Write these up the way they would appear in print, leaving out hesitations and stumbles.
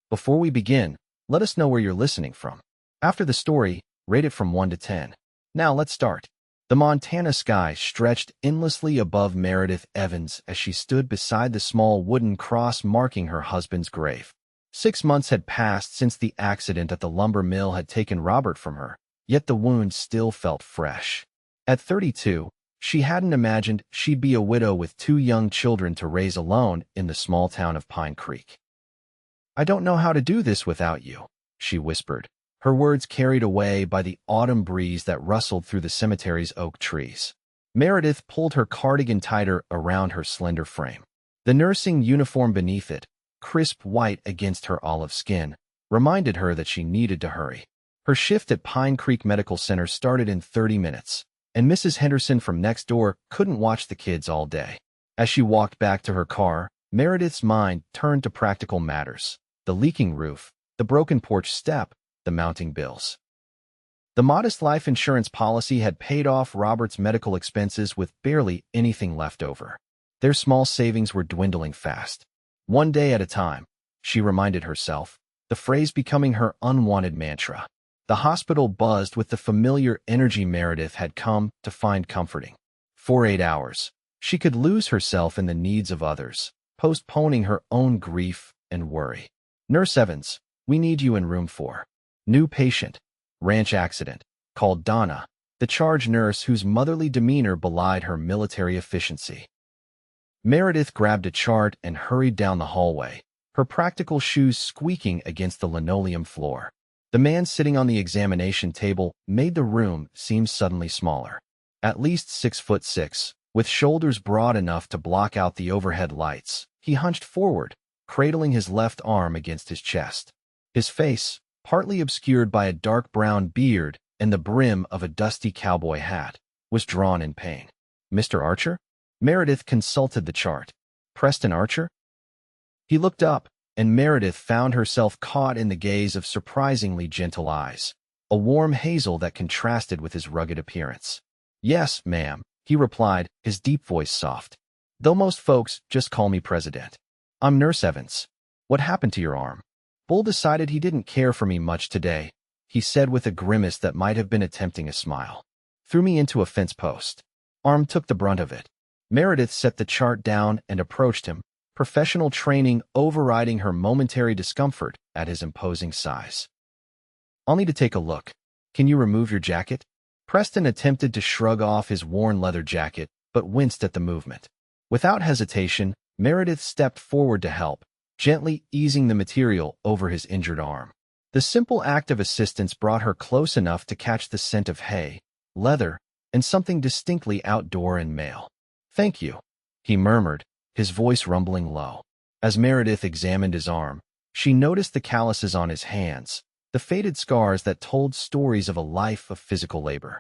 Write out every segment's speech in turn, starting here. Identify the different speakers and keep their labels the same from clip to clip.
Speaker 1: Before we begin, let us know where you're listening from. After the story, rate it from 1 to 10. Now let's start. The Montana sky stretched endlessly above Meredith Evans as she stood beside the small wooden cross marking her husband's grave. 6 months had passed since the accident at the lumber mill had taken Robert from her, yet the wound still felt fresh. At 32, she hadn't imagined she'd be a widow with 2 young children to raise alone in the small town of Pine Creek. "I don't know how to do this without you," she whispered, her words carried away by the autumn breeze that rustled through the cemetery's oak trees. Meredith pulled her cardigan tighter around her slender frame. The nursing uniform beneath it, crisp white against her olive skin, reminded her that she needed to hurry. Her shift at Pine Creek Medical Center started in 30 minutes, and Mrs. Henderson from next door couldn't watch the kids all day. As she walked back to her car, Meredith's mind turned to practical matters: the leaking roof, the broken porch step, the mounting bills. The modest life insurance policy had paid off Robert's medical expenses with barely anything left over. Their small savings were dwindling fast. One day at a time, she reminded herself, the phrase becoming her unwanted mantra. The hospital buzzed with the familiar energy Meredith had come to find comforting. For 8 hours, she could lose herself in the needs of others, postponing her own grief and worry. "Nurse Evans, we need you in room 4. New patient. Ranch accident," called Donna, the charge nurse whose motherly demeanor belied her military efficiency. Meredith grabbed a chart and hurried down the hallway, her practical shoes squeaking against the linoleum floor. The man sitting on the examination table made the room seem suddenly smaller. At least 6'6", with shoulders broad enough to block out the overhead lights, he hunched forward, cradling his left arm against his chest. His face, partly obscured by a dark brown beard and the brim of a dusty cowboy hat, was drawn in pain. "Mr. Archer?" Meredith consulted the chart. "Preston Archer?" He looked up, and Meredith found herself caught in the gaze of surprisingly gentle eyes, a warm hazel that contrasted with his rugged appearance. "Yes, ma'am," he replied, his deep voice soft. "Though most folks just call me President. I'm Nurse Evans. What happened to your arm?" "Bull decided he didn't care for me much today," he said with a grimace that might have been attempting a smile. "Threw me into a fence post. Arm took the brunt of it." Meredith set the chart down and approached him, professional training overriding her momentary discomfort at his imposing size. "I'll need to take a look. Can you remove your jacket?" Preston attempted to shrug off his worn leather jacket, but winced at the movement. Without hesitation, Meredith stepped forward to help, gently easing the material over his injured arm. The simple act of assistance brought her close enough to catch the scent of hay, leather, and something distinctly outdoor and male. "Thank you," he murmured, his voice rumbling low. As Meredith examined his arm, she noticed the calluses on his hands, the faded scars that told stories of a life of physical labor.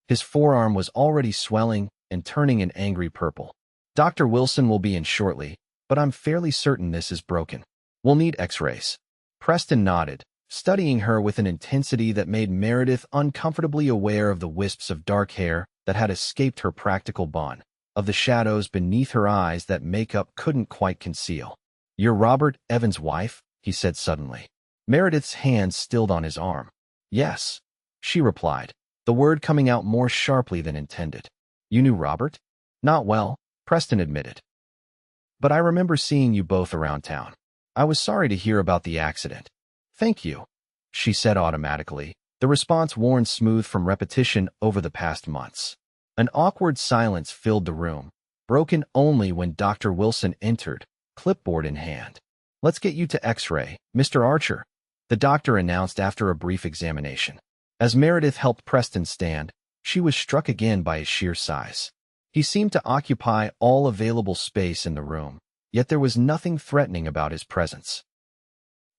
Speaker 1: His forearm was already swelling and turning an angry purple. "Dr. Wilson will be in shortly, but I'm fairly certain this is broken. We'll need x-rays." Preston nodded, studying her with an intensity that made Meredith uncomfortably aware of the wisps of dark hair that had escaped her practical bonnet, of the shadows beneath her eyes that makeup couldn't quite conceal. "You're Robert Evans' wife?" he said suddenly. Meredith's hand stilled on his arm. "Yes," she replied, the word coming out more sharply than intended. "You knew Robert?" "Not well," Preston admitted. "But I remember seeing you both around town. I was sorry to hear about the accident." "Thank you," she said automatically, the response worn smooth from repetition over the past months. An awkward silence filled the room, broken only when Dr. Wilson entered, clipboard in hand. "Let's get you to X-ray, Mr. Archer," the doctor announced after a brief examination. As Meredith helped Preston stand, she was struck again by his sheer size. He seemed to occupy all available space in the room, yet there was nothing threatening about his presence.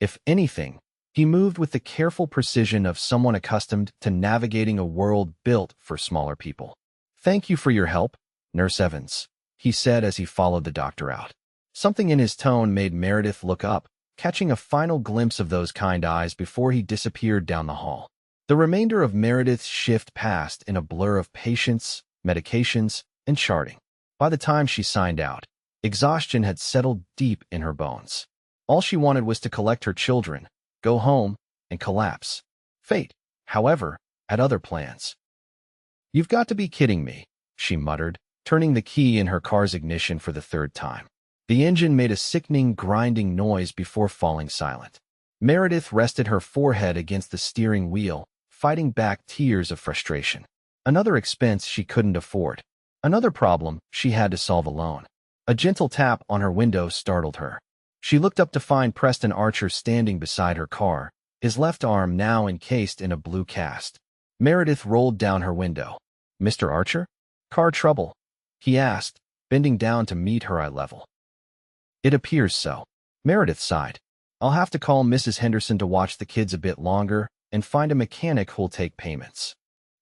Speaker 1: If anything, he moved with the careful precision of someone accustomed to navigating a world built for smaller people. "Thank you for your help, Nurse Evans," he said as he followed the doctor out. Something in his tone made Meredith look up, catching a final glimpse of those kind eyes before he disappeared down the hall. The remainder of Meredith's shift passed in a blur of patients, medications, and charting. By the time she signed out, exhaustion had settled deep in her bones. All she wanted was to collect her children, go home, and collapse. Fate, however, had other plans. "You've got to be kidding me," she muttered, turning the key in her car's ignition for the third time. The engine made a sickening, grinding noise before falling silent. Meredith rested her forehead against the steering wheel, fighting back tears of frustration. Another expense she couldn't afford. Another problem she had to solve alone. A gentle tap on her window startled her. She looked up to find Preston Archer standing beside her car, his left arm now encased in a blue cast. Meredith rolled down her window. "Mr. Archer? Car trouble?" he asked, bending down to meet her eye level. "It appears so." Meredith sighed. "I'll have to call Mrs. Henderson to watch the kids a bit longer and find a mechanic who'll take payments."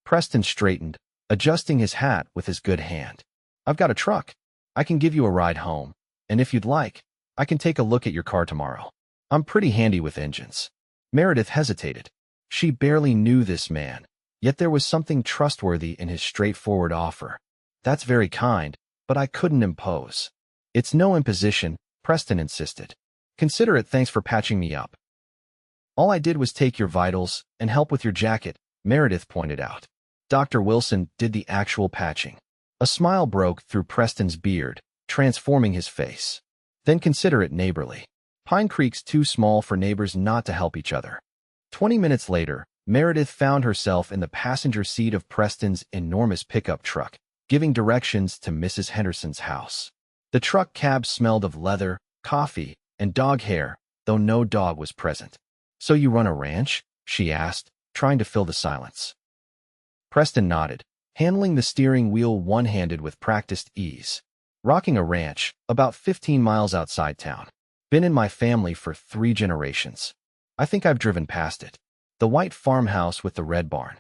Speaker 1: Preston straightened, adjusting his hat with his good hand. "I've got a truck. I can give you a ride home, and if you'd like, I can take a look at your car tomorrow. I'm pretty handy with engines." Meredith hesitated. She barely knew this man, yet there was something trustworthy in his straightforward offer. "That's very kind, but I couldn't impose." "It's no imposition," Preston insisted. "Consider it thanks for patching me up." "All I did was take your vitals and help with your jacket," Meredith pointed out. "Dr. Wilson did the actual patching." A smile broke through Preston's beard, transforming his face. "Then consider it neighborly. Pine Creek's too small for neighbors not to help each other." 20 minutes later, Meredith found herself in the passenger seat of Preston's enormous pickup truck, giving directions to Mrs. Henderson's house. The truck cab smelled of leather, coffee, and dog hair, though no dog was present. "So you run a ranch?" she asked, trying to fill the silence. Preston nodded, handling the steering wheel one-handed with practiced ease. "Rocking a ranch, about 15 miles outside town. Been in my family for 3 generations. I think I've driven past it. The white farmhouse with the red barn.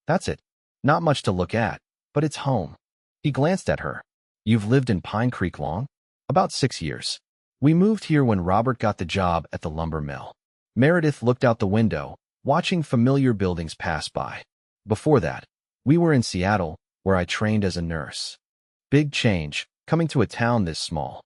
Speaker 1: That's it. Not much to look at, but it's home." He glanced at her. "You've lived in Pine Creek long?" "About 6 years. We moved here when Robert got the job at the lumber mill." Meredith looked out the window, watching familiar buildings pass by. "Before that, we were in Seattle, where I trained as a nurse." "Big change, coming to a town this small."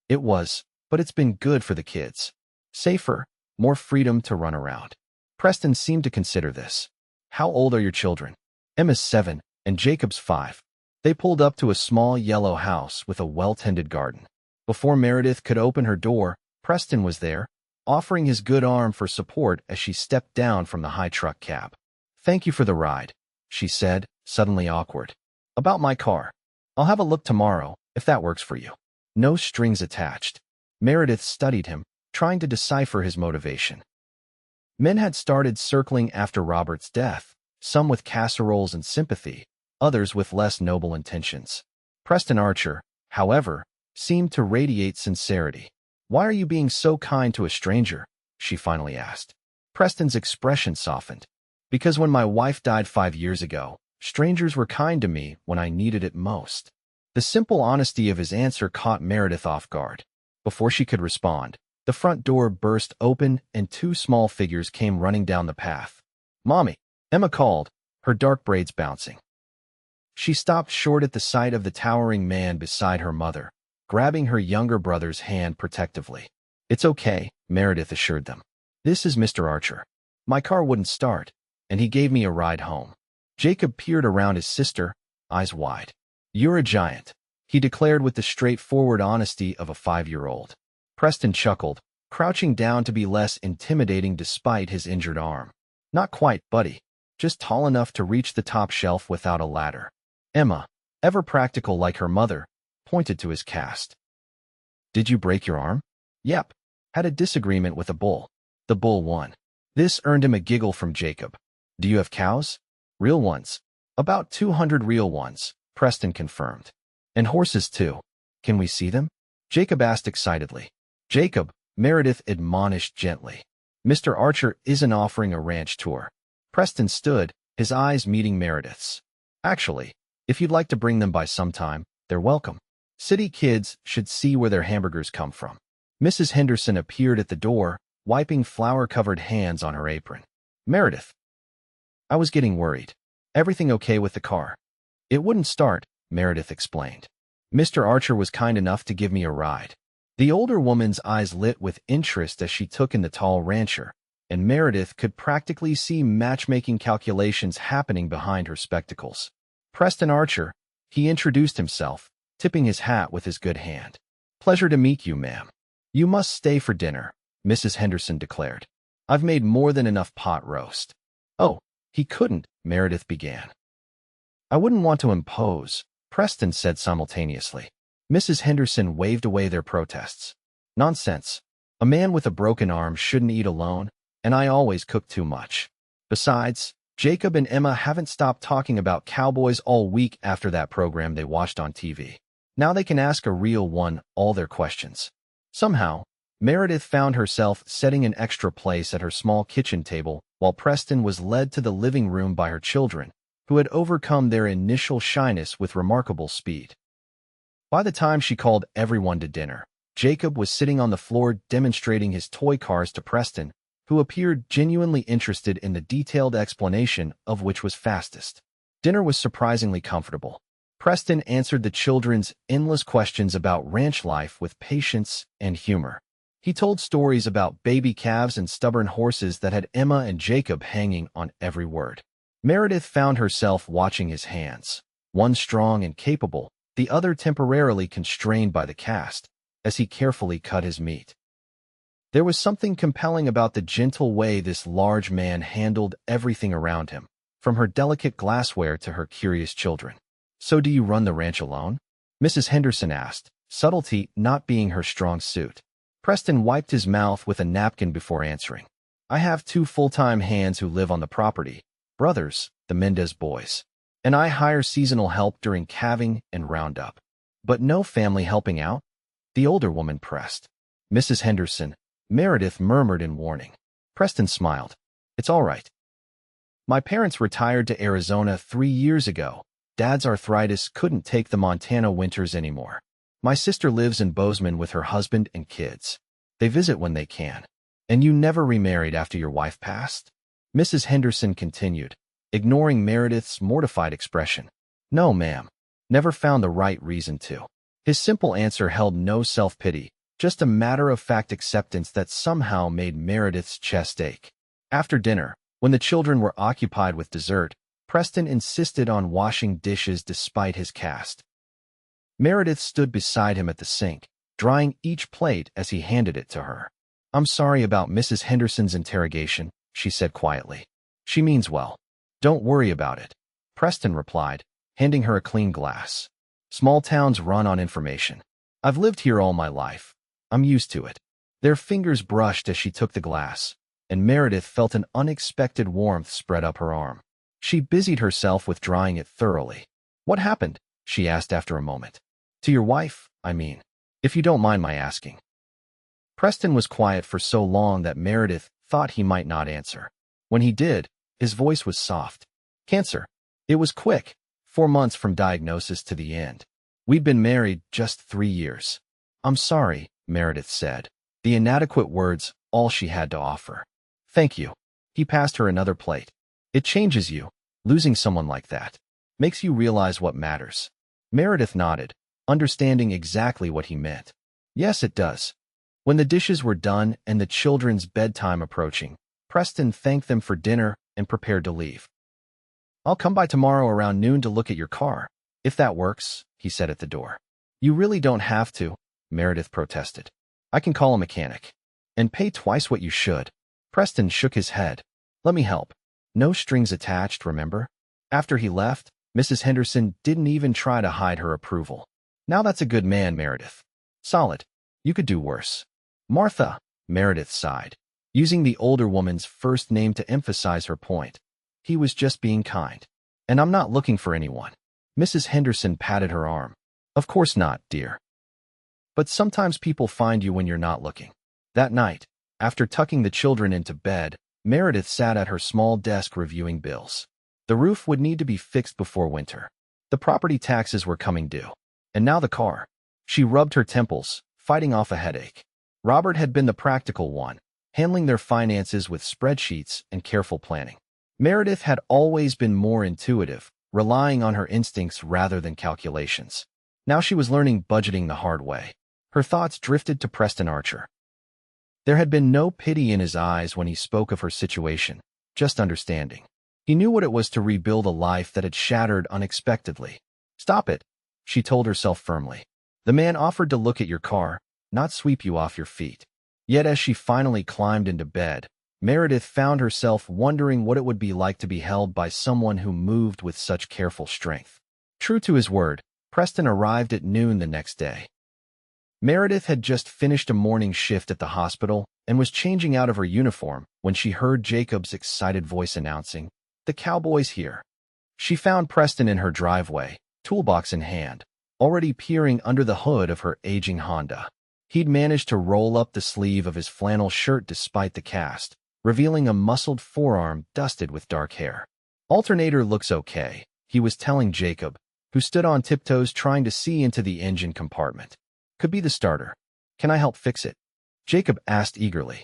Speaker 1: "It was, but it's been good for the kids. Safer, more freedom to run around." Preston seemed to consider this. "How old are your children?" "Emma's 7, and Jacob's 5. They pulled up to a small yellow house with a well-tended garden. Before Meredith could open her door, Preston was there, offering his good arm for support as she stepped down from the high truck cab. "Thank you for the ride," she said, suddenly awkward. "About my car. I'll have a look tomorrow, if that works for you." No strings attached. Meredith studied him, trying to decipher his motivation. Men had started circling after Robert's death, some with casseroles and sympathy, others with less noble intentions. Preston Archer, however, seemed to radiate sincerity. "Why are you being so kind to a stranger?" she finally asked. Preston's expression softened. "Because when my wife died 5 years ago, strangers were kind to me when I needed it most." The simple honesty of his answer caught Meredith off guard. Before she could respond, the front door burst open and 2 small figures came running down the path. "Mommy," Emma called, her dark braids bouncing. She stopped short at the sight of the towering man beside her mother, grabbing her younger brother's hand protectively. "It's okay," Meredith assured them. "This is Mr. Archer. My car wouldn't start, and he gave me a ride home." Jacob peered around his sister, eyes wide. "You're a giant," he declared with the straightforward honesty of a 5-year-old. Preston chuckled, crouching down to be less intimidating despite his injured arm. "Not quite, buddy. Just tall enough to reach the top shelf without a ladder." Emma, ever practical like her mother, pointed to his cast. "Did you break your arm?" "Yep. Had a disagreement with a bull. The bull won." This earned him a giggle from Jacob. "Do you have cows?" "Real ones. About 200 real ones," Preston confirmed. "And horses too. Can we see them?" Jacob asked excitedly. "Jacob," Meredith admonished gently. "Mr. Archer isn't offering a ranch tour." Preston stood, his eyes meeting Meredith's. "Actually, if you'd like to bring them by sometime, they're welcome. City kids should see where their hamburgers come from." Mrs. Henderson appeared at the door, wiping flour-covered hands on her apron. "Meredith." "I was getting worried. Everything okay with the car?" "It wouldn't start," Meredith explained. "Mr. Archer was kind enough to give me a ride." The older woman's eyes lit with interest as she took in the tall rancher, and Meredith could practically see matchmaking calculations happening behind her spectacles. Preston Archer, he introduced himself, tipping his hat with his good hand. "Pleasure to meet you, ma'am. You must stay for dinner," Mrs. Henderson declared. "I've made more than enough pot roast." "Oh, he couldn't," Meredith began. "I wouldn't want to impose," Preston said simultaneously. Mrs. Henderson waved away their protests. "Nonsense. A man with a broken arm shouldn't eat alone, and I always cook too much. Besides, Jacob and Emma haven't stopped talking about cowboys all week after that program they watched on TV. Now they can ask a real one all their questions." Somehow, Meredith found herself setting an extra place at her small kitchen table while Preston was led to the living room by her children, who had overcome their initial shyness with remarkable speed. By the time she called everyone to dinner, Jacob was sitting on the floor demonstrating his toy cars to Preston, who appeared genuinely interested in the detailed explanation of which was fastest. Dinner was surprisingly comfortable. Preston answered the children's endless questions about ranch life with patience and humor. He told stories about baby calves and stubborn horses that had Emma and Jacob hanging on every word. Meredith found herself watching his hands, one strong and capable, the other temporarily constrained by the cast, as he carefully cut his meat. There was something compelling about the gentle way this large man handled everything around him, from her delicate glassware to her curious children. "So do you run the ranch alone?" Mrs. Henderson asked, subtlety not being her strong suit. Preston wiped his mouth with a napkin before answering. "I have 2 full-time hands who live on the property, brothers, the Mendez boys, and I hire seasonal help during calving and roundup. But no family helping out?" the older woman pressed. "Mrs. Henderson," Meredith murmured in warning. Preston smiled. "It's all right. My parents retired to Arizona 3 years ago. Dad's arthritis couldn't take the Montana winters anymore. My sister lives in Bozeman with her husband and kids. They visit when they can. And you never remarried after your wife passed?" Mrs. Henderson continued, ignoring Meredith's mortified expression. "No, ma'am. Never found the right reason to." His simple answer held no self-pity, just a matter-of-fact acceptance that somehow made Meredith's chest ache. After dinner, when the children were occupied with dessert, Preston insisted on washing dishes despite his cast. Meredith stood beside him at the sink, drying each plate as he handed it to her. "I'm sorry about Mrs. Henderson's interrogation," she said quietly. "She means well. Don't worry about it," Preston replied, handing her a clean glass. "Small towns run on information. I've lived here all my life. I'm used to it." Their fingers brushed as she took the glass, and Meredith felt an unexpected warmth spread up her arm. She busied herself with drying it thoroughly. "What happened?" she asked after a moment. "To your wife, I mean, if you don't mind my asking." Preston was quiet for so long that Meredith thought he might not answer. When he did, his voice was soft. "Cancer. It was quick, 4 months from diagnosis to the end. We'd been married just 3 years. "I'm sorry," Meredith said, the inadequate words all she had to offer. "Thank you." He passed her another plate. "It changes you. Losing someone like that makes you realize what matters." Meredith nodded, understanding exactly what he meant. "Yes, it does." When the dishes were done and the children's bedtime approaching, Preston thanked them for dinner and prepared to leave. "I'll come by tomorrow around noon to look at your car, if that works," he said at the door. "You really don't have to," Meredith protested. "I can call a mechanic. And pay twice what you should." Preston shook his head. "Let me help. No strings attached, remember?" After he left, Mrs. Henderson didn't even try to hide her approval. "Now that's a good man, Meredith. Solid. You could do worse." "Martha," Meredith sighed, using the older woman's first name to emphasize her point. "He was just being kind. And I'm not looking for anyone." Mrs. Henderson patted her arm. "Of course not, dear. But sometimes people find you when you're not looking." That night, after tucking the children into bed, Meredith sat at her small desk reviewing bills. The roof would need to be fixed before winter. The property taxes were coming due. And now the car. She rubbed her temples, fighting off a headache. Robert had been the practical one, handling their finances with spreadsheets and careful planning. Meredith had always been more intuitive, relying on her instincts rather than calculations. Now she was learning budgeting the hard way. Her thoughts drifted to Preston Archer. There had been no pity in his eyes when he spoke of her situation, just understanding. He knew what it was to rebuild a life that had shattered unexpectedly. "Stop it," she told herself firmly. "The man offered to look at your car, not sweep you off your feet." Yet as she finally climbed into bed, Meredith found herself wondering what it would be like to be held by someone who moved with such careful strength. True to his word, Preston arrived at noon the next day. Meredith had just finished a morning shift at the hospital and was changing out of her uniform when she heard Jacob's excited voice announcing, "The Cowboy's here." She found Preston in her driveway, toolbox in hand, already peering under the hood of her aging Honda. He'd managed to roll up the sleeve of his flannel shirt despite the cast, revealing a muscled forearm dusted with dark hair. "Alternator looks okay," he was telling Jacob, who stood on tiptoes trying to see into the engine compartment. "Could be the starter. Can I help fix it?" Jacob asked eagerly.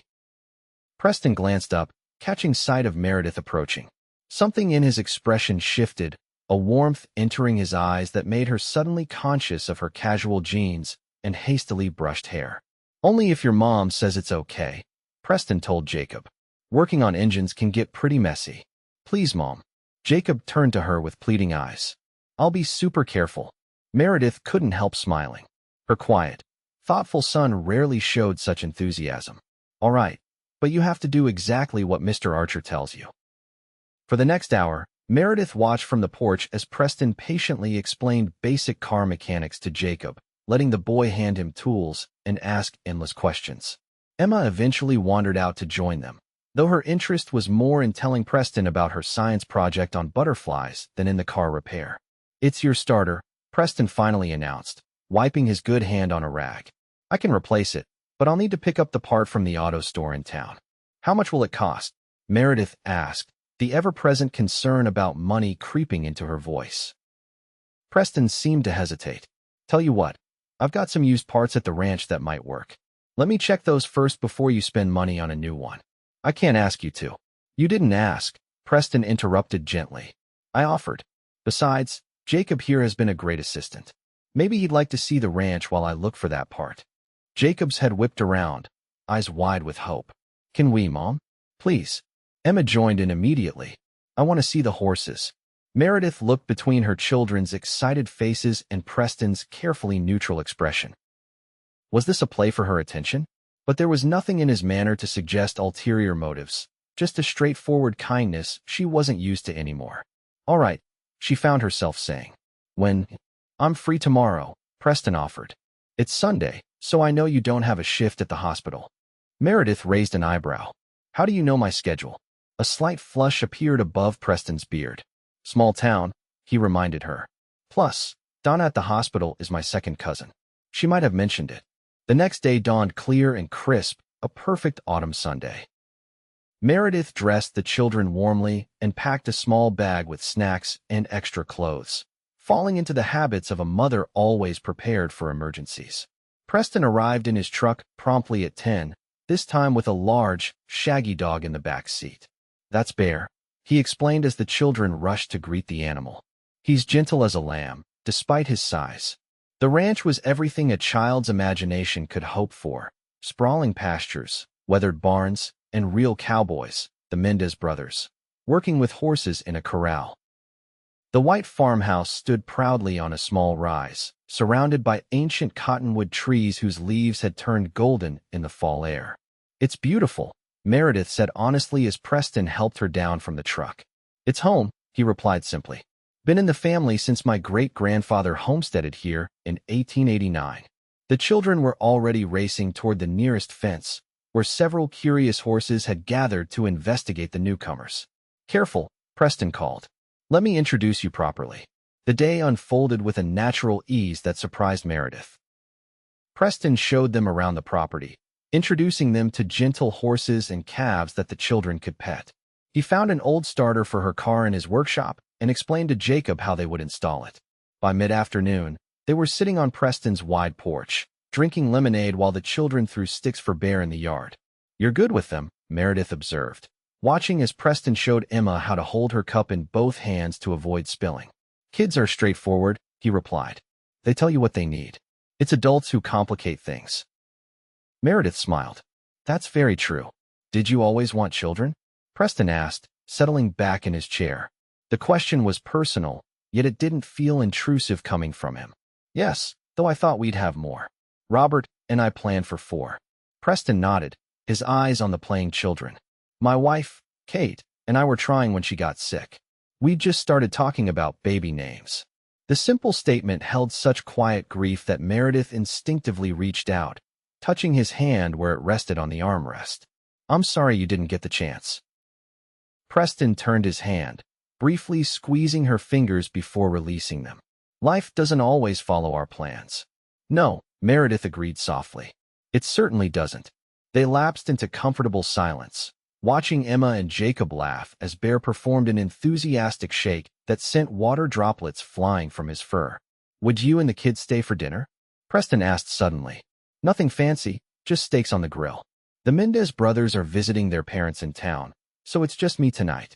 Speaker 1: Preston glanced up, catching sight of Meredith approaching. Something in his expression shifted, a warmth entering his eyes that made her suddenly conscious of her casual jeans and hastily brushed hair. "Only if your mom says it's okay," Preston told Jacob. "Working on engines can get pretty messy." "Please, Mom." Jacob turned to her with pleading eyes. "I'll be super careful." Meredith couldn't help smiling. Her quiet, thoughtful son rarely showed such enthusiasm. "All right, but you have to do exactly what Mr. Archer tells you." For the next hour, Meredith watched from the porch as Preston patiently explained basic car mechanics to Jacob, letting the boy hand him tools and ask endless questions. Emma eventually wandered out to join them, though her interest was more in telling Preston about her science project on butterflies than in the car repair. "It's your starter," Preston finally announced, wiping his good hand on a rag. "I can replace it, but I'll need to pick up the part from the auto store in town." "How much will it cost?" Meredith asked, the ever-present concern about money creeping into her voice. Preston seemed to hesitate. "Tell you what, I've got some used parts at the ranch that might work. Let me check those first before you spend money on a new one." "I can't ask you to." "You didn't ask," Preston interrupted gently. "I offered. Besides, Jacob here has been a great assistant. Maybe he'd like to see the ranch while I look for that part." Jacob's head whipped around, eyes wide with hope. "Can we, Mom? Please." Emma joined in immediately. "I want to see the horses." Meredith looked between her children's excited faces and Preston's carefully neutral expression. Was this a play for her attention? But there was nothing in his manner to suggest ulterior motives, just a straightforward kindness she wasn't used to anymore. "All right," she found herself saying. "When?" "I'm free tomorrow," Preston offered. "It's Sunday, so I know you don't have a shift at the hospital." Meredith raised an eyebrow. "How do you know my schedule?" A slight flush appeared above Preston's beard. "Small town," he reminded her. "Plus, Donna at the hospital is my second cousin. She might have mentioned it." The next day dawned clear and crisp, a perfect autumn Sunday. Meredith dressed the children warmly and packed a small bag with snacks and extra clothes, falling into the habits of a mother always prepared for emergencies. Preston arrived in his truck promptly at 10, this time with a large, shaggy dog in the back seat. "That's Bear," he explained as the children rushed to greet the animal. "He's gentle as a lamb, despite his size." The ranch was everything a child's imagination could hope for: sprawling pastures, weathered barns, and real cowboys, the Mendez brothers, working with horses in a corral. The white farmhouse stood proudly on a small rise, surrounded by ancient cottonwood trees whose leaves had turned golden in the fall air. "It's beautiful," Meredith said honestly as Preston helped her down from the truck. "It's home," he replied simply. "Been in the family since my great-grandfather homesteaded here in 1889. The children were already racing toward the nearest fence, where several curious horses had gathered to investigate the newcomers. "Careful," Preston called. "Let me introduce you properly." The day unfolded with a natural ease that surprised Meredith. Preston showed them around the property, introducing them to gentle horses and calves that the children could pet. He found an old starter for her car in his workshop and explained to Jacob how they would install it. By mid-afternoon, they were sitting on Preston's wide porch, drinking lemonade while the children threw sticks for Bear in the yard. "You're good with them," Meredith observed, watching as Preston showed Emma how to hold her cup in both hands to avoid spilling. "Kids are straightforward," he replied. "They tell you what they need." It's adults who complicate things. Meredith smiled. That's very true. Did you always want children? Preston asked, settling back in his chair. The question was personal, yet it didn't feel intrusive coming from him. Yes, though I thought we'd have more. Robert and I planned for 4. Preston nodded, his eyes on the playing children. My wife, Kate, and I were trying when she got sick. We just started talking about baby names. The simple statement held such quiet grief that Meredith instinctively reached out, touching his hand where it rested on the armrest. I'm sorry you didn't get the chance. Preston turned his hand, briefly squeezing her fingers before releasing them. Life doesn't always follow our plans. No, Meredith agreed softly. It certainly doesn't. They lapsed into comfortable silence, watching Emma and Jacob laugh as Bear performed an enthusiastic shake that sent water droplets flying from his fur. Would you and the kids stay for dinner? Preston asked suddenly. Nothing fancy, just steaks on the grill. The Mendez brothers are visiting their parents in town, so it's just me tonight.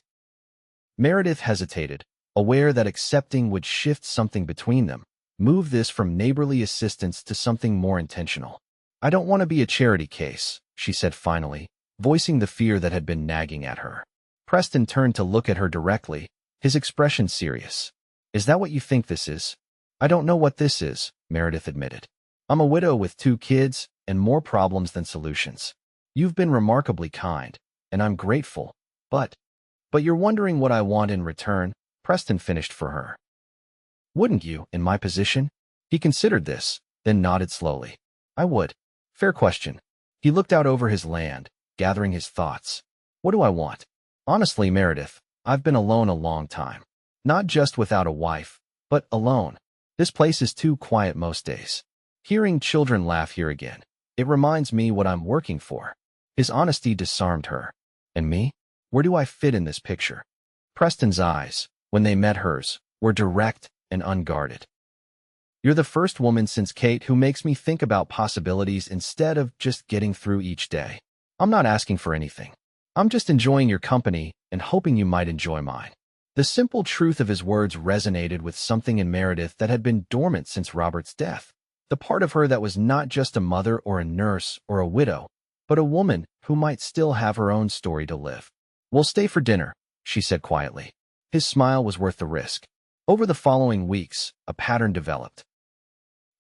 Speaker 1: Meredith hesitated, aware that accepting would shift something between them, move this from neighborly assistance to something more intentional. I don't want to be a charity case, she said finally, voicing the fear that had been nagging at her. Preston turned to look at her directly, his expression serious. Is that what you think this is? I don't know what this is, Meredith admitted. I'm a widow with 2 kids and more problems than solutions. You've been remarkably kind, and I'm grateful, but you're wondering what I want in return, Preston finished for her. Wouldn't you, in my position? He considered this, then nodded slowly. I would. Fair question. He looked out over his land, gathering his thoughts. What do I want? Honestly, Meredith, I've been alone a long time. Not just without a wife, but alone. This place is too quiet most days. Hearing children laugh here again, it reminds me what I'm working for. His honesty disarmed her. And me? Where do I fit in this picture? Preston's eyes, when they met hers, were direct and unguarded. You're the first woman since Kate who makes me think about possibilities instead of just getting through each day. I'm not asking for anything. I'm just enjoying your company and hoping you might enjoy mine. The simple truth of his words resonated with something in Meredith that had been dormant since Robert's death. The part of her that was not just a mother or a nurse or a widow, but a woman who might still have her own story to live. We'll stay for dinner, she said quietly. His smile was worth the risk. Over the following weeks, a pattern developed.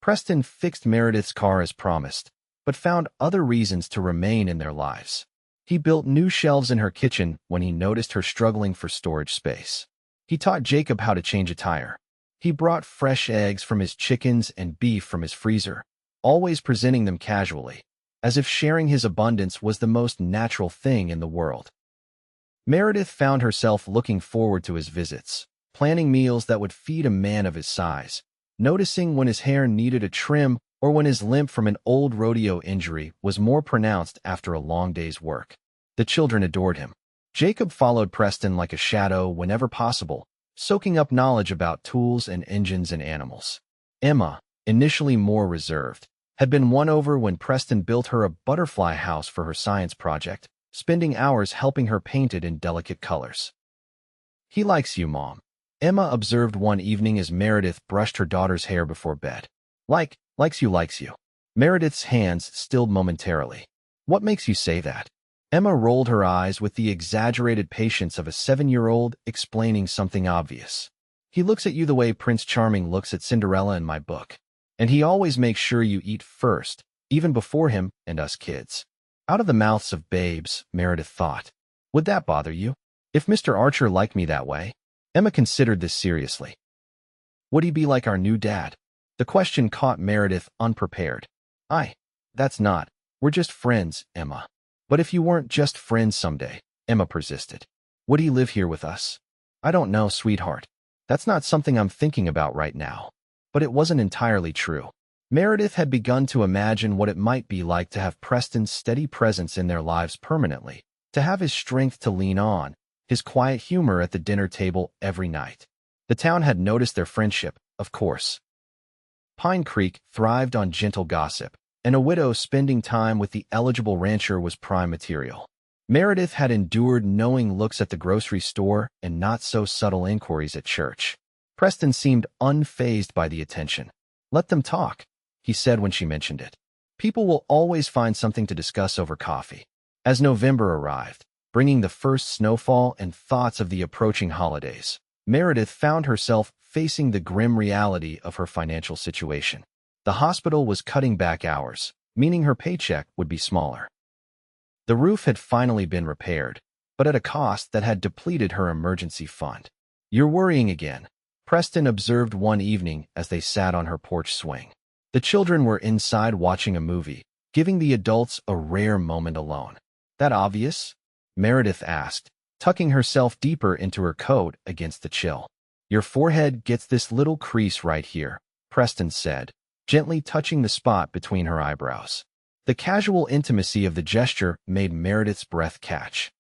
Speaker 1: Preston fixed Meredith's car as promised, but found other reasons to remain in their lives. He built new shelves in her kitchen when he noticed her struggling for storage space. He taught Jacob how to change a tire. He brought fresh eggs from his chickens and beef from his freezer, always presenting them casually, as if sharing his abundance was the most natural thing in the world. Meredith found herself looking forward to his visits, planning meals that would feed a man of his size, noticing when his hair needed a trim or when his limp from an old rodeo injury was more pronounced after a long day's work. The children adored him. Jacob followed Preston like a shadow whenever possible, soaking up knowledge about tools and engines and animals. Emma, initially more reserved, had been won over when Preston built her a butterfly house for her science project, spending hours helping her paint it in delicate colors. He likes you, Mom, Emma observed one evening as Meredith brushed her daughter's hair before bed. Likes you. Meredith's hands stilled momentarily. What makes you say that? Emma rolled her eyes with the exaggerated patience of a 7-year-old explaining something obvious. He looks at you the way Prince Charming looks at Cinderella in my book. And he always makes sure you eat first, even before him and us kids. Out of the mouths of babes, Meredith thought. Would that bother you? If Mr. Archer liked me that way? Emma considered this seriously. Would he be like our new dad? The question caught Meredith unprepared. That's not. We're just friends, Emma. But if you weren't just friends someday, Emma persisted. Would he live here with us? I don't know, sweetheart. That's not something I'm thinking about right now. But it wasn't entirely true. Meredith had begun to imagine what it might be like to have Preston's steady presence in their lives permanently, to have his strength to lean on, his quiet humor at the dinner table every night. The town had noticed their friendship, of course. Pine Creek thrived on gentle gossip, and a widow spending time with the eligible rancher was prime material. Meredith had endured knowing looks at the grocery store and not-so-subtle inquiries at church. Preston seemed unfazed by the attention. Let them talk. he said when she mentioned it. People will always find something to discuss over coffee. As November arrived, bringing the first snowfall and thoughts of the approaching holidays, Meredith found herself facing the grim reality of her financial situation. The hospital was cutting back hours, meaning her paycheck would be smaller. The roof had finally been repaired, but at a cost that had depleted her emergency fund. "You're worrying again," Preston observed one evening as they sat on her porch swing. The children were inside watching a movie, giving the adults a rare moment alone. "That obvious?" Meredith asked, tucking herself deeper into her coat against the chill. "Your forehead gets this little crease right here," Preston said, gently touching the spot between her eyebrows. The casual intimacy of the gesture made Meredith's breath catch.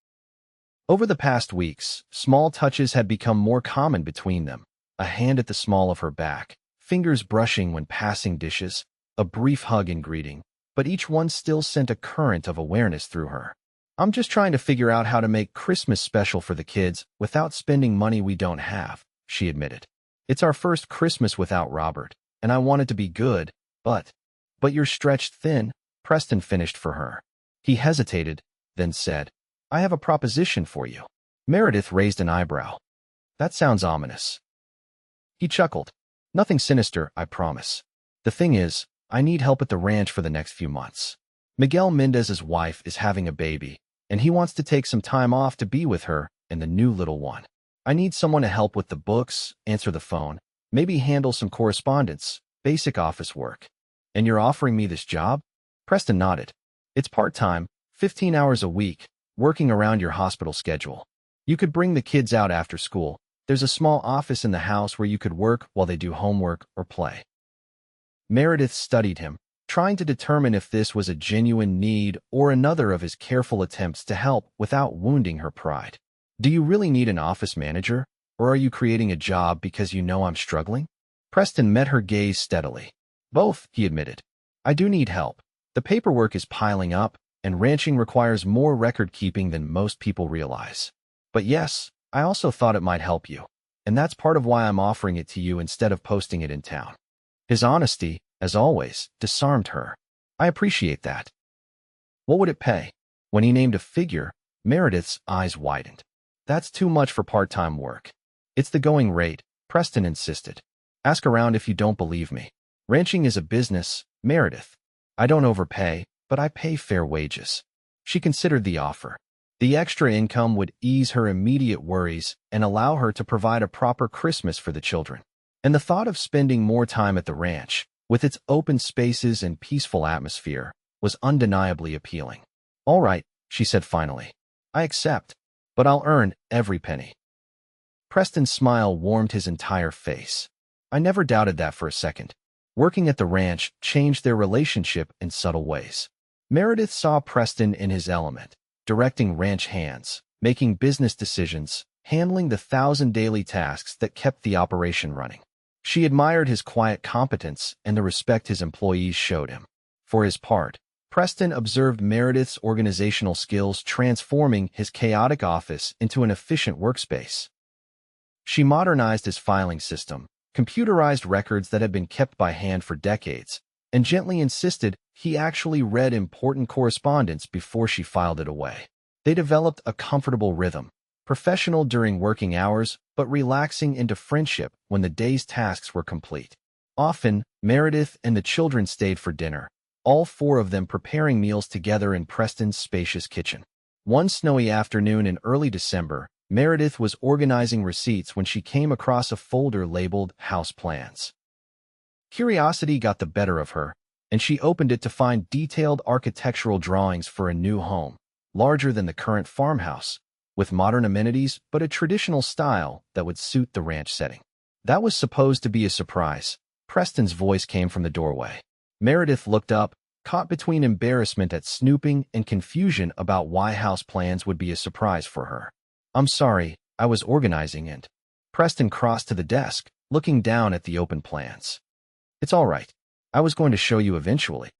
Speaker 1: Over the past weeks, small touches had become more common between them. A hand at the small of her back, fingers brushing when passing dishes, a brief hug in greeting, but each one still sent a current of awareness through her. "I'm just trying to figure out how to make Christmas special for the kids without spending money we don't have," she admitted. "It's our first Christmas without Robert, and I want it to be good, but you're stretched thin," Preston finished for her. He hesitated, then said, "I have a proposition for you." Meredith raised an eyebrow. "That sounds ominous." He chuckled. "Nothing sinister, I promise. The thing is, I need help at the ranch for the next few months. Miguel Mendez's wife is having a baby, and he wants to take some time off to be with her and the new little one. I need someone to help with the books, answer the phone, maybe handle some correspondence, basic office work. And you're offering me this job?" Preston nodded. "It's part-time, 15 hours a week, working around your hospital schedule. You could bring the kids out after school. There's a small office in the house where you could work while they do homework or play." Meredith studied him, trying to determine if this was a genuine need or another of his careful attempts to help without wounding her pride. "Do you really need an office manager, or are you creating a job because you know I'm struggling?" Preston met her gaze steadily. "Both," he admitted. "I do need help. The paperwork is piling up, and ranching requires more record-keeping than most people realize. But yes, I also thought it might help you, and that's part of why I'm offering it to you instead of posting it in town." His honesty, as always, disarmed her. "I appreciate that. What would it pay?" When he named a figure, Meredith's eyes widened. "That's too much for part-time work." "It's the going rate," Preston insisted. "Ask around if you don't believe me. Ranching is a business, Meredith. I don't overpay, but I pay fair wages." She considered the offer. The extra income would ease her immediate worries and allow her to provide a proper Christmas for the children. And the thought of spending more time at the ranch, with its open spaces and peaceful atmosphere, was undeniably appealing. "All right," she said finally. "I accept, but I'll earn every penny." Preston's smile warmed his entire face. "I never doubted that for a second." Working at the ranch changed their relationship in subtle ways. Meredith saw Preston in his element, directing ranch hands, making business decisions, handling the 1,000 daily tasks that kept the operation running. She admired his quiet competence and the respect his employees showed him. For his part, Preston observed Meredith's organizational skills transforming his chaotic office into an efficient workspace. She modernized his filing system, computerized records that had been kept by hand for decades, and gently insisted he actually read important correspondence before she filed it away. They developed a comfortable rhythm, professional during working hours, but relaxing into friendship when the day's tasks were complete. Often, Meredith and the children stayed for dinner, all four of them preparing meals together in Preston's spacious kitchen. One snowy afternoon in early December, Meredith was organizing receipts when she came across a folder labeled House Plans. Curiosity got the better of her, and she opened it to find detailed architectural drawings for a new home, larger than the current farmhouse, with modern amenities but a traditional style that would suit the ranch setting. That was supposed to be a surprise. Preston's voice came from the doorway. Meredith looked up, caught between embarrassment at snooping and confusion about why house plans would be a surprise for her. "I'm sorry, I was organizing and..." Preston crossed to the desk, looking down at the open plans. "It's all right. I was going to show you eventually."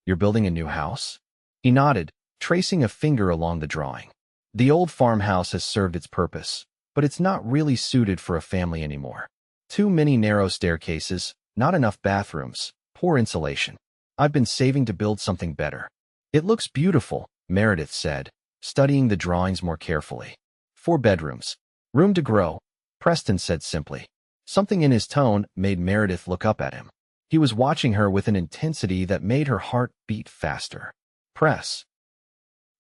Speaker 1: "You're building a new house?" He nodded, tracing a finger along the drawing. "The old farmhouse has served its purpose, but it's not really suited for a family anymore. Too many narrow staircases, not enough bathrooms, Poor insulation. I've been saving to build something better. It looks beautiful, Meredith said, studying the drawings more carefully. 4 bedrooms. Room to grow, Preston said simply. Something in his tone made Meredith look up at him. He was watching her with an intensity that made her heart beat faster.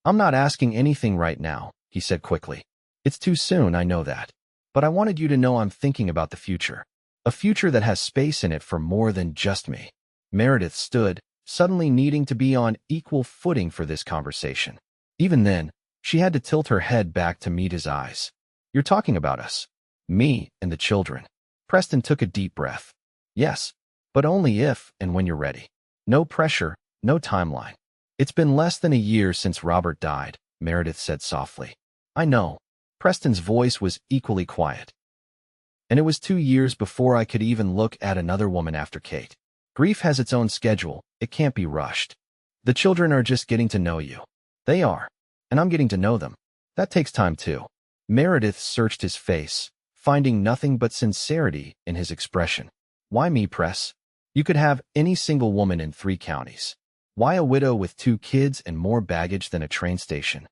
Speaker 1: I'm not asking anything right now, he said quickly. It's too soon, I know that. But I wanted you to know I'm thinking about the future. A future that has space in it for more than just me. Meredith stood, suddenly needing to be on equal footing for this conversation. Even then, she had to tilt her head back to meet his eyes. You're talking about us. Me and the children. Preston took a deep breath. Yes, but only if and when you're ready. No pressure, no timeline. It's been less than a year since Robert died, Meredith said softly. I know. Preston's voice was equally quiet. And it was 2 years before I could even look at another woman after Kate. Grief has its own schedule. It can't be rushed. The children are just getting to know you. They are. And I'm getting to know them. That takes time too. Meredith searched his face, finding nothing but sincerity in his expression. Why me, Press? You could have any single woman in 3 counties. Why a widow with 2 kids and more baggage than a train station?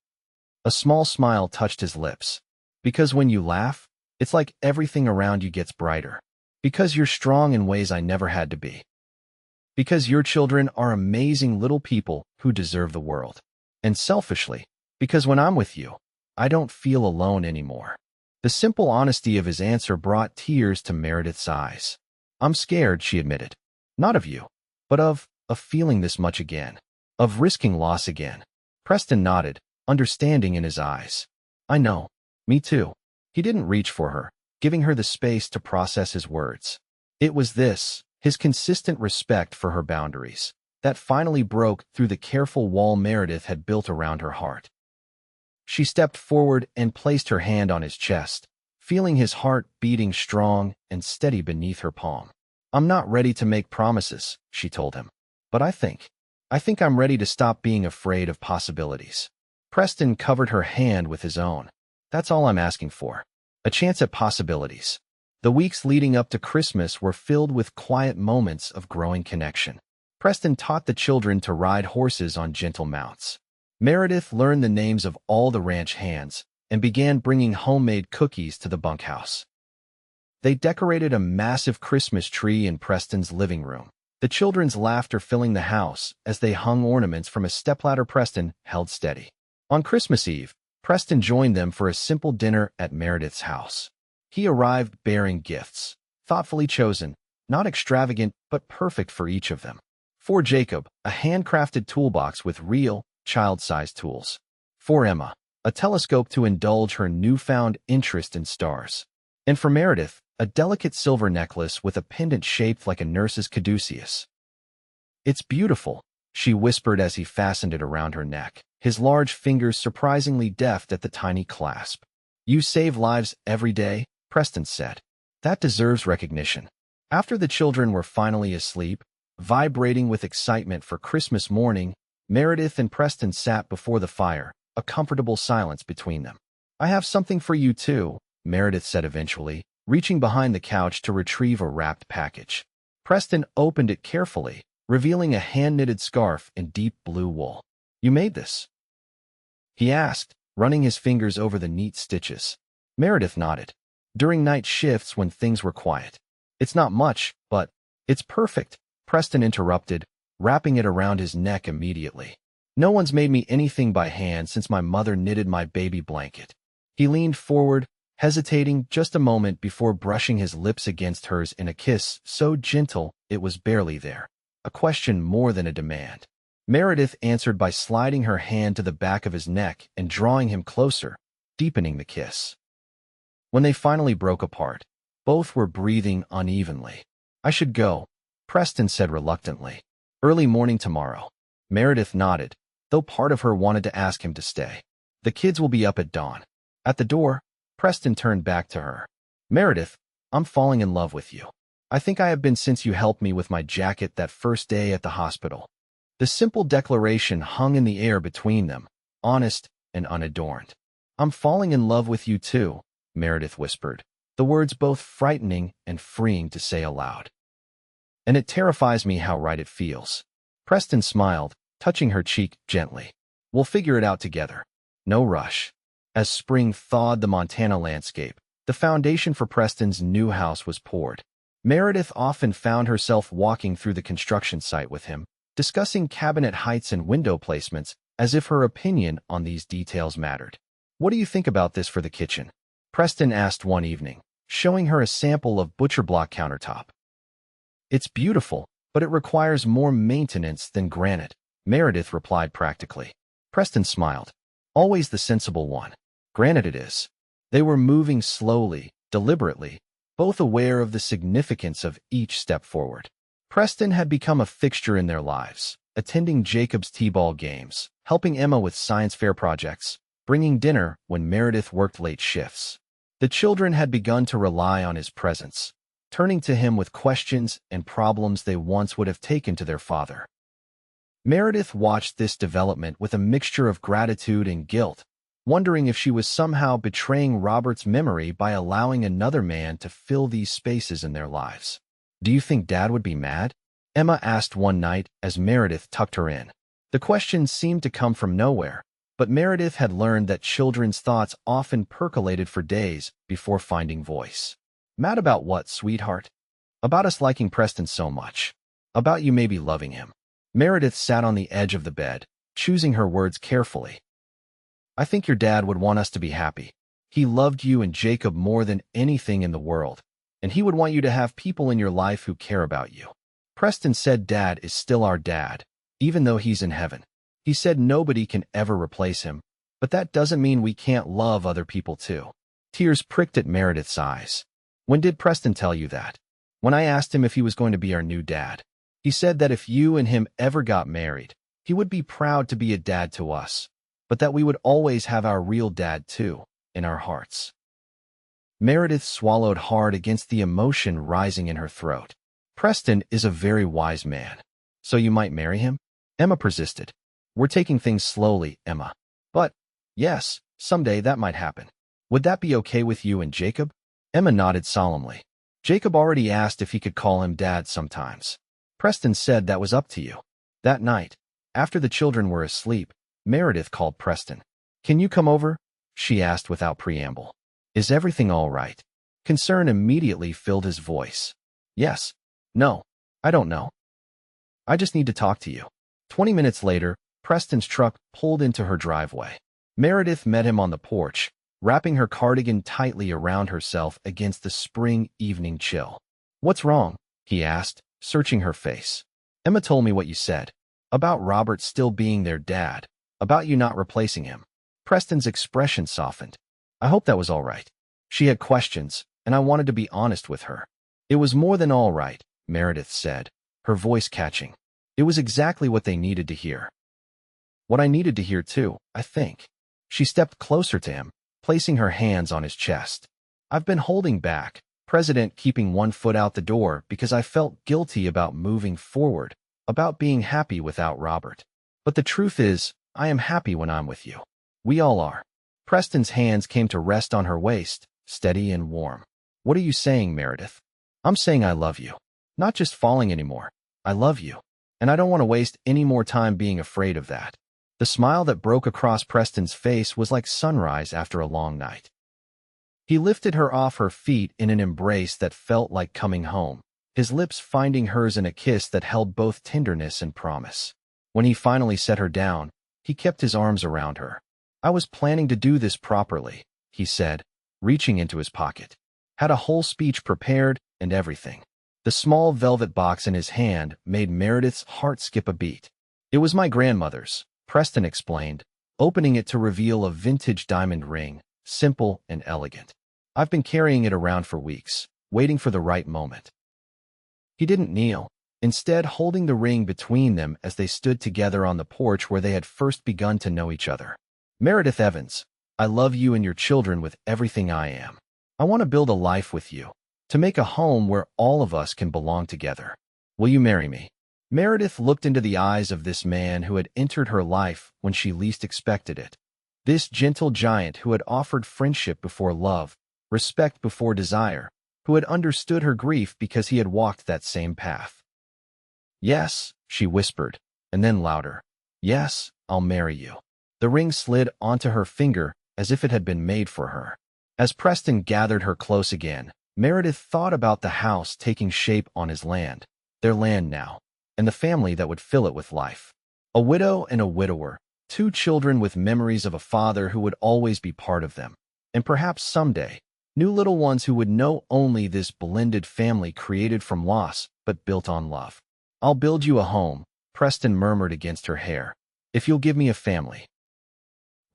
Speaker 1: A small smile touched his lips. Because when you laugh, it's like everything around you gets brighter. Because you're strong in ways I never had to be. Because your children are amazing little people who deserve the world. And selfishly, because when I'm with you, I don't feel alone anymore. The simple honesty of his answer brought tears to Meredith's eyes. I'm scared, she admitted. Not of you, but of feeling this much again. Of risking loss again. Preston nodded, understanding in his eyes. I know. Me too. He didn't reach for her, giving her the space to process his words. It was this, his consistent respect for her boundaries, that finally broke through the careful wall Meredith had built around her heart. She stepped forward and placed her hand on his chest, feeling his heart beating strong and steady beneath her palm. I'm not ready to make promises, she told him. But I think I'm ready to stop being afraid of possibilities. Preston covered her hand with his own. That's all I'm asking for. A chance at possibilities. The weeks leading up to Christmas were filled with quiet moments of growing connection. Preston taught the children to ride horses on gentle mounts. Meredith learned the names of all the ranch hands and began bringing homemade cookies to the bunkhouse. They decorated a massive Christmas tree in Preston's living room, the children's laughter filling the house as they hung ornaments from a stepladder Preston held steady. On Christmas Eve, Preston joined them for a simple dinner at Meredith's house. He arrived bearing gifts, thoughtfully chosen, not extravagant but perfect for each of them. For Jacob, a handcrafted toolbox with real, child-sized tools. For Emma, a telescope to indulge her newfound interest in stars. And for Meredith, a delicate silver necklace with a pendant shaped like a nurse's caduceus. It's beautiful, she whispered as he fastened it around her neck, his large fingers surprisingly deft at the tiny clasp. You save lives every day, Preston said. That deserves recognition. After the children were finally asleep, vibrating with excitement for Christmas morning, Meredith and Preston sat before the fire, a comfortable silence between them. I have something for you too, Meredith said eventually, reaching behind the couch to retrieve a wrapped package. Preston opened it carefully, revealing a hand-knitted scarf in deep blue wool. You made this? He asked, running his fingers over the neat stitches. Meredith nodded. During night shifts when things were quiet. It's not much, but it's perfect, Preston interrupted, wrapping it around his neck immediately. No one's made me anything by hand since my mother knitted my baby blanket. He leaned forward, hesitating just a moment before brushing his lips against hers in a kiss so gentle it was barely there. A question more than a demand. Meredith answered by sliding her hand to the back of his neck and drawing him closer, deepening the kiss. When they finally broke apart, both were breathing unevenly. I should go, Preston said reluctantly. Early morning tomorrow. Meredith nodded, though part of her wanted to ask him to stay. The kids will be up at dawn. At the door, Preston turned back to her. Meredith, I'm falling in love with you. I think I have been since you helped me with my jacket that first day at the hospital. The simple declaration hung in the air between them, honest and unadorned. I'm falling in love with you too, Meredith whispered, the words both frightening and freeing to say aloud. and it terrifies me how right it feels. Preston smiled, touching her cheek gently. We'll figure it out together. No rush. As spring thawed the Montana landscape, the foundation for Preston's new house was poured. Meredith often found herself walking through the construction site with him, discussing cabinet heights and window placements as if her opinion on these details mattered. What do you think about this for the kitchen? Preston asked one evening, showing her a sample of butcher block countertop. It's beautiful, but it requires more maintenance than granite, Meredith replied practically. Preston smiled. Always the sensible one. Granted it is. They were moving slowly, deliberately, both aware of the significance of each step forward. Preston had become a fixture in their lives, attending Jacob's t-ball games, helping Emma with science fair projects, bringing dinner when Meredith worked late shifts. The children had begun to rely on his presence, turning to him with questions and problems they once would have taken to their father. Meredith watched this development with a mixture of gratitude and guilt, wondering if she was somehow betraying Robert's memory by allowing another man to fill these spaces in their lives. Do you think Dad would be mad? Emma asked one night as Meredith tucked her in. The question seemed to come from nowhere, but Meredith had learned that children's thoughts often percolated for days before finding voice. Mad about what, sweetheart? About us liking Preston so much. About you maybe loving him. Meredith sat on the edge of the bed, choosing her words carefully. I think your dad would want us to be happy. He loved you and Jacob more than anything in the world, and he would want you to have people in your life who care about you. Preston said Dad is still our dad, even though he's in heaven. He said nobody can ever replace him, but that doesn't mean we can't love other people too. Tears pricked at Meredith's eyes. When did Preston tell you that? When I asked him if he was going to be our new dad. He said that if you and him ever got married, he would be proud to be a dad to us, but that we would always have our real dad too, in our hearts. Meredith swallowed hard against the emotion rising in her throat. Preston is a very wise man. So you might marry him? Emma persisted. We're taking things slowly, Emma. But, yes, someday that might happen. Would that be okay with you and Jacob? Emma nodded solemnly. Jacob already asked if he could call him Dad sometimes. Preston said that was up to you. That night, after the children were asleep, Meredith called Preston. Can you come over? She asked without preamble. Is everything all right? Concern immediately filled his voice. Yes. No. I don't know. I just need to talk to you. 20 minutes later, Preston's truck pulled into her driveway. Meredith met him on the porch, wrapping her cardigan tightly around herself against the spring evening chill. What's wrong? He asked, searching her face. Emma told me what you said. About Robert still being their dad. About you not replacing him. Preston's expression softened. I hope that was all right. She had questions, and I wanted to be honest with her. It was more than all right, Meredith said, her voice catching. It was exactly what they needed to hear. What I needed to hear too, I think. She stepped closer to him, placing her hands on his chest. I've been holding back, President, keeping one foot out the door because I felt guilty about moving forward, about being happy without Robert. But the truth is, I am happy when I'm with you. We all are. Preston's hands came to rest on her waist, steady and warm. What are you saying, Meredith? I'm saying I love you. Not just falling anymore. I love you. And I don't want to waste any more time being afraid of that. The smile that broke across Preston's face was like sunrise after a long night. He lifted her off her feet in an embrace that felt like coming home, his lips finding hers in a kiss that held both tenderness and promise. When he finally set her down, he kept his arms around her. I was planning to do this properly, he said, reaching into his pocket. Had a whole speech prepared and everything. The small velvet box in his hand made Meredith's heart skip a beat. It was my grandmother's, Preston explained, opening it to reveal a vintage diamond ring, simple and elegant. I've been carrying it around for weeks, waiting for the right moment. He didn't kneel, instead holding the ring between them as they stood together on the porch where they had first begun to know each other. Meredith Evans, I love you and your children with everything I am. I want to build a life with you, to make a home where all of us can belong together. Will you marry me? Meredith looked into the eyes of this man who had entered her life when she least expected it. This gentle giant who had offered friendship before love, respect before desire, who had understood her grief because he had walked that same path. Yes, she whispered, and then louder. Yes, I'll marry you. The ring slid onto her finger as if it had been made for her. As Preston gathered her close again, Meredith thought about the house taking shape on his land, their land now, and the family that would fill it with life. A widow and a widower, two children with memories of a father who would always be part of them, and perhaps someday, new little ones who would know only this blended family created from loss but built on love. I'll build you a home, Preston murmured against her hair, if you'll give me a family.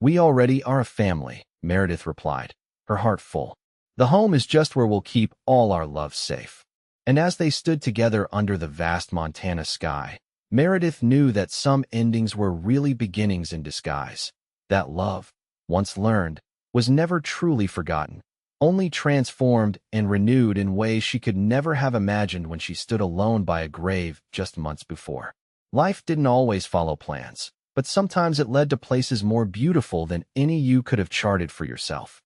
Speaker 1: We already are a family, Meredith replied, her heart full. The home is just where we'll keep all our love safe. And as they stood together under the vast Montana sky, Meredith knew that some endings were really beginnings in disguise. That love, once learned, was never truly forgotten, only transformed and renewed in ways she could never have imagined when she stood alone by a grave just months before. Life didn't always follow plans, but sometimes it led to places more beautiful than any you could have charted for yourself.